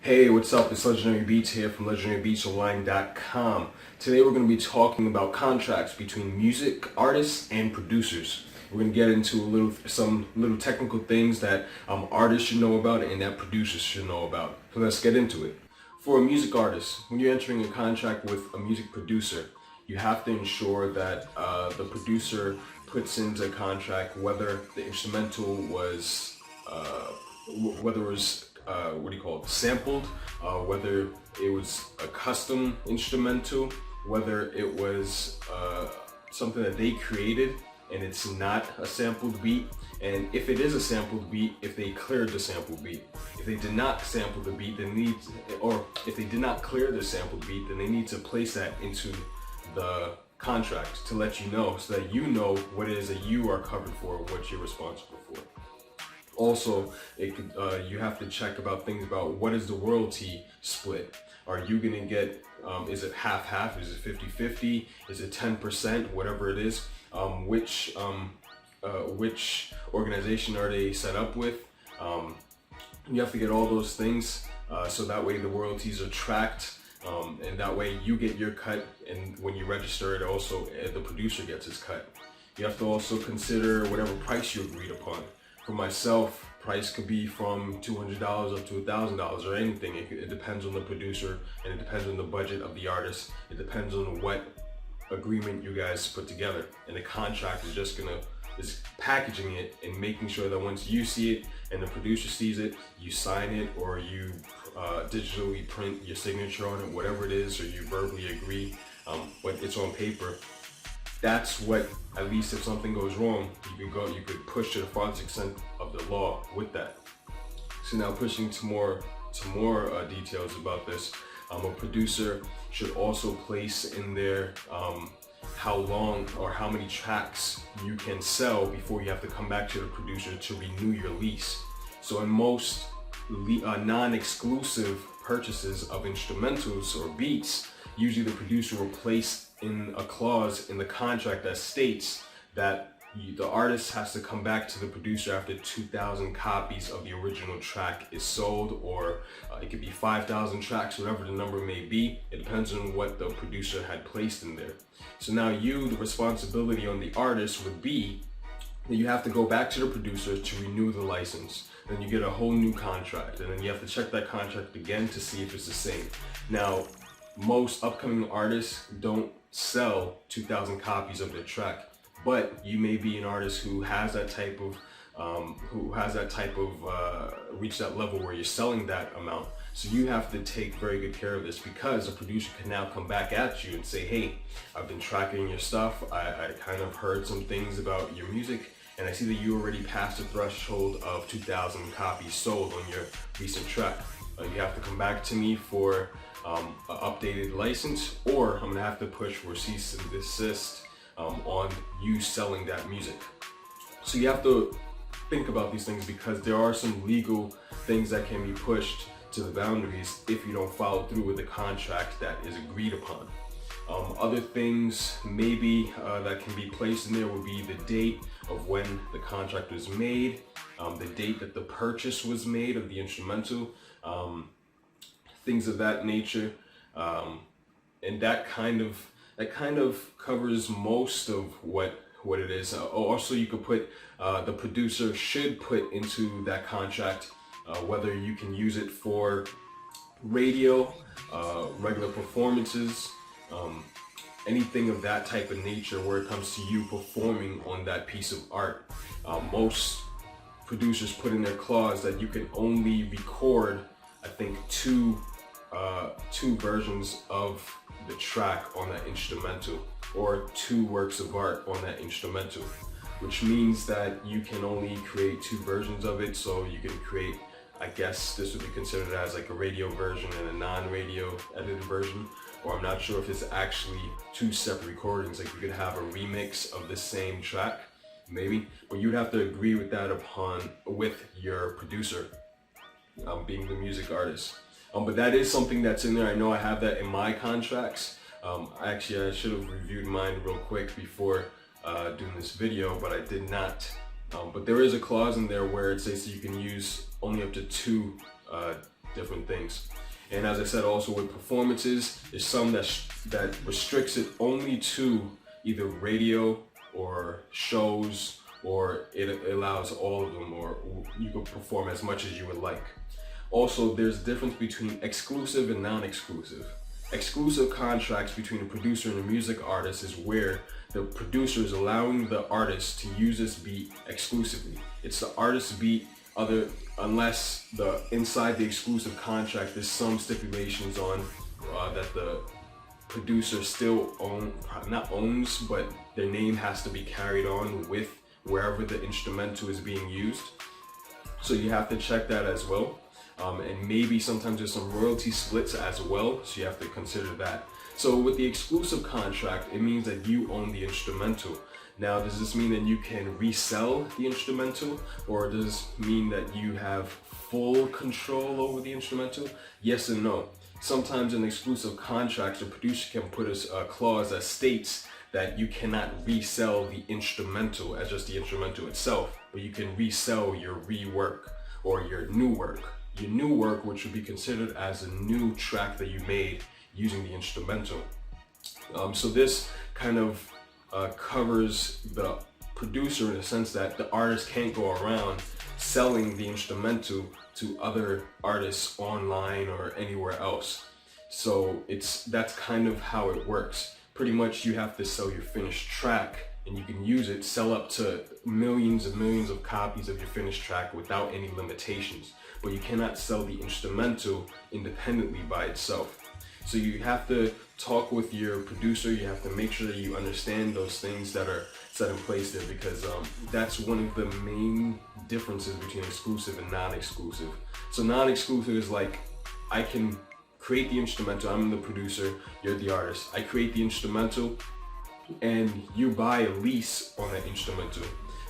Hey, what's up? It's Legendary Beatz here from LegendaryBeatsOnline.com. Today we're going to be talking about contracts between music artists and producers. We're going to get into some little technical things that artists should know about and that producers should know about. So let's get into it. For a music artist, when you're entering a contract with a music producer, you have to ensure that the producer puts into a contract whether the instrumental was sampled, whether it was a custom instrumental, whether it was something that they created and it's not a sampled beat, and if it is a sampled beat, if they cleared the sampled beat. If they did not sample the beat, if they did not clear the sampled beat, then they need to place that into the contract to let you know, so that you know what it is that you are covered for, what you're responsible for. Also, you have to check about things about what is the royalty split. Are you going to get, is it half-half, is it 50-50, is it 10%, whatever it is, which organization are they set up with? You have to get all those things so that way the royalties are tracked, and that way you get your cut, and when you register it also the producer gets his cut. You have to also consider whatever price you agreed upon. For myself, price could be from $200 up to $1,000 or anything. It depends on the producer, and it depends on the budget of the artist. It depends on what agreement you guys put together. And the contract is just is packaging it and making sure that once you see it and the producer sees it, you sign it, or you digitally print your signature on it, whatever it is, or you verbally agree, but it's on paper. That's what, at least if something goes wrong, you could push to the farthest extent of the law with that. So now pushing to more details about this, a producer should also place in there how long or how many tracks you can sell before you have to come back to the producer to renew your lease. So in most non-exclusive purchases of instrumentals or beats, usually the producer will place in a clause in the contract that states that the artist has to come back to the producer after 2,000 copies of the original track is sold, or it could be 5,000 tracks, whatever the number may be. It depends on what the producer had placed in there. So now the responsibility on the artist would be that you have to go back to the producer to renew the license. Then you get a whole new contract, and then you have to check that contract again to see if it's the same. Now, most upcoming artists don't sell 2,000 copies of their track, but you may be an artist who has that type of reach that level where you're selling that amount. So you have to take very good care of this, because a producer can now come back at you and say, hey, I've been tracking your stuff, I kind of heard some things about your music, and I see that you already passed the threshold of 2,000 copies sold on your recent track. You have to come back to me for an updated license, or I'm gonna have to push for cease and desist on you selling that music. So you have to think about these things, because there are some legal things that can be pushed to the boundaries if you don't follow through with the contract that is agreed upon. Other things maybe that can be placed in there would be the date of when the contract was made, the date that the purchase was made of the instrumental, things of that nature, and that kind of covers most of what it is. Also, you could put the producer should put into that contract whether you can use it for radio, regular performances, anything of that type of nature where it comes to you performing on that piece of art. Most producers put in their clause that you can only record, I think, two versions of the track on that instrumental, or 2 works of art on that instrumental, which means that you can only create 2 versions of it. So you can create, I guess this would be considered as like a radio version and a non-radio edited version, or I'm not sure if it's actually 2 separate recordings. Like you could have a remix of the same track, maybe, but you'd have to agree with that with your producer, being the music artist. But that is something that's in there. I know I have that in my contracts. Actually, I should have reviewed mine real quick before doing this video, but I did not. But there is a clause in there where it says that you can use only up to two different things. And as I said, also with performances, there's some that restricts it only to either radio or shows, or it allows all of them, or you can perform as much as you would like. Also, there's a difference between exclusive and non-exclusive. Exclusive contracts between a producer and a music artist is where the producer is allowing the artist to use this beat exclusively. It's the artist's beat, unless inside the exclusive contract there's some stipulations on that the producer still not owns, but their name has to be carried on with wherever the instrumental is being used. So you have to check that as well. And maybe sometimes there's some royalty splits as well, so you have to consider that. So with the exclusive contract, it means that you own the instrumental. Now, does this mean that you can resell the instrumental, or does this mean that you have full control over the instrumental? Yes and no. Sometimes in exclusive contracts, the producer can put a clause that states that you cannot resell the instrumental as just the instrumental itself, but you can resell your rework or your new work. Your new work, which would be considered as a new track that you made using the instrumental. So this kind of covers the producer in the sense that the artist can't go around selling the instrumental to other artists online or anywhere else. So that's kind of how it works. Pretty much you have to sell your finished track, and you can use it, sell up to millions and millions of copies of your finished track without any limitations. But you cannot sell the instrumental independently by itself. So you have to talk with your producer. You have to make sure that you understand those things that are set in place there, because that's one of the main differences between exclusive and non-exclusive. So non-exclusive is like, I can create the instrumental, I'm the producer, you're the artist. I create the instrumental and you buy a lease on that instrumental,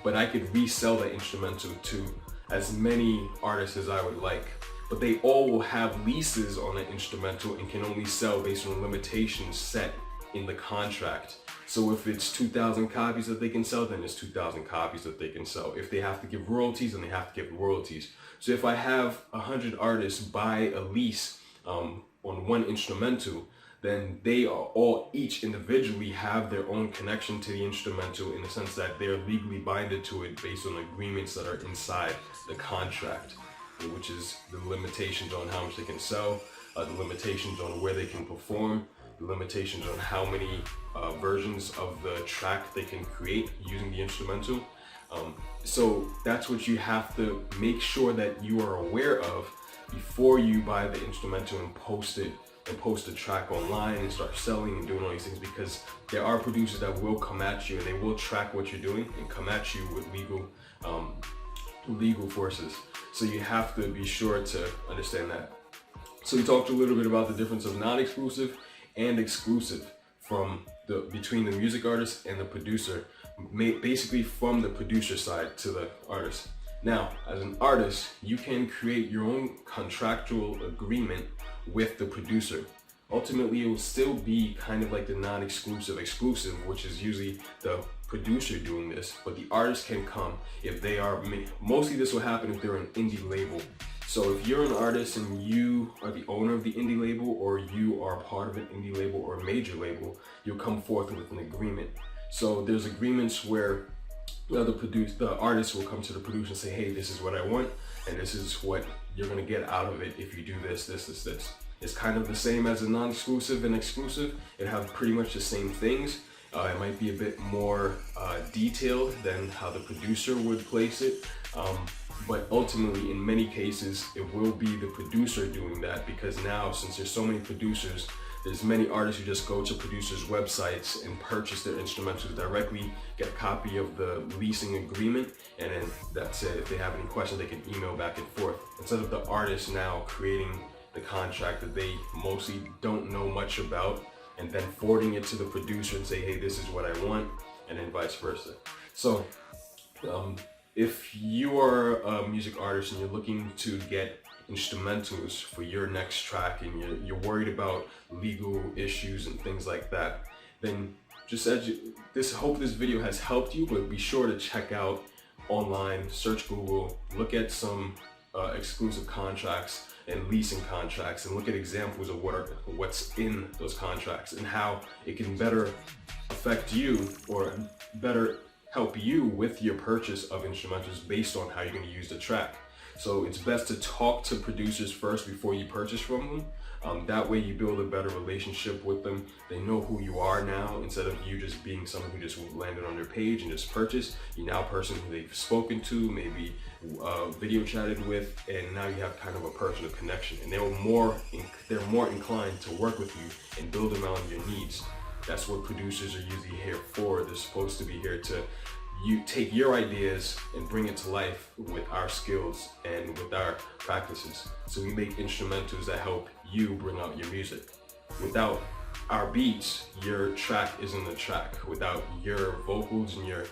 but I could resell that instrumental to as many artists as I would like. But they all will have leases on the instrumental and can only sell based on limitations set in the contract. So if it's 2,000 copies that they can sell, then it's 2,000 copies that they can sell. If they have to give royalties, then they have to give royalties. So if I have 100 artists buy a lease on one instrumental, then they are all each individually have their own connection to the instrumental, in the sense that they're legally binded to it based on agreements that are inside the contract, which is the limitations on how much they can sell, the limitations on where they can perform, the limitations on how many versions of the track they can create using the instrumental. So that's what you have to make sure that you are aware of before you buy the instrumental and post it, and post a track online and start selling and doing all these things, because there are producers that will come at you and they will track what you're doing and come at you with legal forces. So you have to be sure to understand that. So we talked a little bit about the difference of non-exclusive and exclusive between the music artist and the producer, basically from the producer side to the artist. Now, as an artist, you can create your own contractual agreement with the producer. Ultimately, it will still be kind of like the non-exclusive exclusive, which is usually the producer doing this, but the artist can come if they are, mostly this will happen if they're an indie label. So if you're an artist and you are the owner of the indie label, or you are part of an indie label or a major label, you'll come forth with an agreement. So there's agreements where the artist will come to the producer and say, hey, this is what I want, and this is what you're gonna get out of it if you do this. It's kind of the same as a non-exclusive and exclusive. It have pretty much the same things. It might be a bit more detailed than how the producer would place it. But ultimately, in many cases, it will be the producer doing that, because now, since there's so many producers, there's many artists who just go to producers' websites and purchase their instrumentals directly, get a copy of the leasing agreement, and then that's it. If they have any questions, they can email back and forth. Instead of the artist now creating the contract that they mostly don't know much about, and then forwarding it to the producer and say, hey, this is what I want, and then vice versa. So if you are a music artist and you're looking to get instrumentals for your next track, and you're worried about legal issues and things like that, then just hope this video has helped you. But be sure to check out online, search Google, look at some exclusive contracts, and leasing contracts and look at examples of what's in those contracts and how it can better affect you or better help you with your purchase of instrumentals based on how you're going to use the track. So it's best to talk to producers first before you purchase from them. That way you build a better relationship with them. They know who you are now, instead of you just being someone who just landed on their page and just purchased. You're now a person who they've spoken to, maybe video chatted with, and now you have kind of a personal connection. And they're more inclined to work with you and build around your needs. That's what producers are usually here for. They're supposed to be here to take your ideas and bring it to life with our skills and with our practices. So we make instrumentals that help you bring out your music. Without our beats, your track isn't a track. Without your vocals and your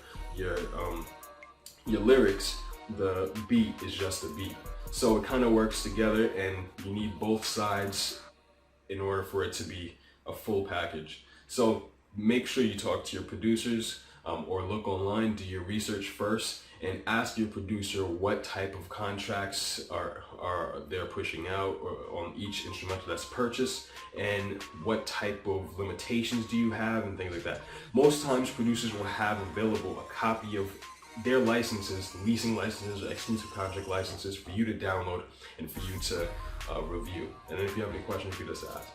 lyrics, the beat is just a beat. So it kind of works together, and you need both sides in order for it to be a full package. So make sure you talk to your producers, or look online, do your research first, and ask your producer what type of contracts are they're pushing out or on each instrumental that's purchased, and what type of limitations do you have and things like that. Most times producers will have available a copy of their licenses, leasing licenses or exclusive contract licenses, for you to download and for you to review. And then if you have any questions, you just ask.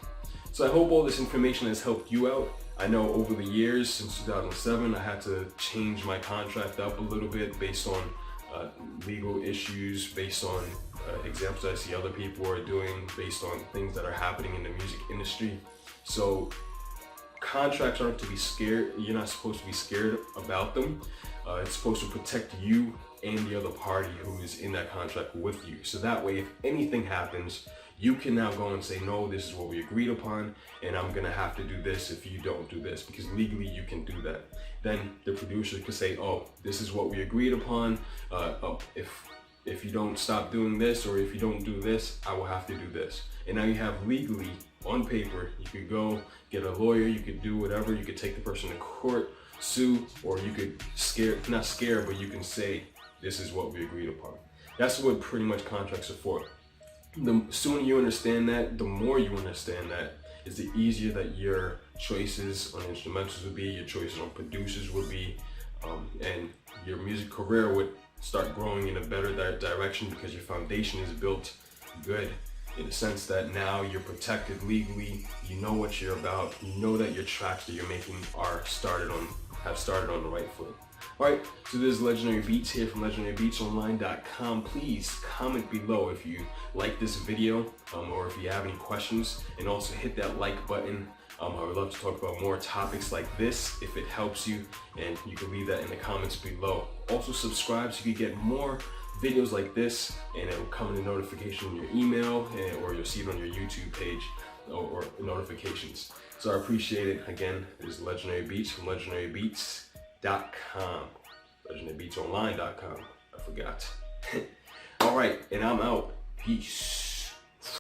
So I hope all this information has helped you out. I know over the years, since 2007, I had to change my contract up a little bit based on legal issues, based on examples I see other people are doing, based on things that are happening in the music industry. So contracts aren't to be scared. You're not supposed to be scared about them. It's supposed to protect you and the other party who is in that contract with you. So that way, if anything happens, you can now go and say, no, this is what we agreed upon, and I'm gonna have to do this if you don't do this, because legally you can do that. Then the producer could say, oh, this is what we agreed upon. If you don't stop doing this, or if you don't do this, I will have to do this. And now you have legally on paper, you could go get a lawyer, you could do whatever, you could take the person to court, sue, or you could not scare, but you can say, this is what we agreed upon. That's what pretty much contracts are for. The sooner you understand that, the more you understand that, is the easier that your choices on instrumentals would be, your choices on producers would be, and your music career would start growing in a better direction, because your foundation is built good, in the sense that now you're protected legally, you know what you're about, you know that your tracks that you're making have started on the right foot. Alright, so this is Legendary Beatz here from legendarybeatsonline.com. Please comment below if you like this video, or if you have any questions, and also hit that like button. I would love to talk about more topics like this if it helps you, and you can leave that in the comments below. Also subscribe so you can get more videos like this, and it will come in a notification in your email, or you'll see it on your YouTube page, or notifications. So I appreciate it. Again, this is Legendary Beatz from legendarybeats.com, legendarybeatsonline.com. I forgot. All right, and I'm out. Peace.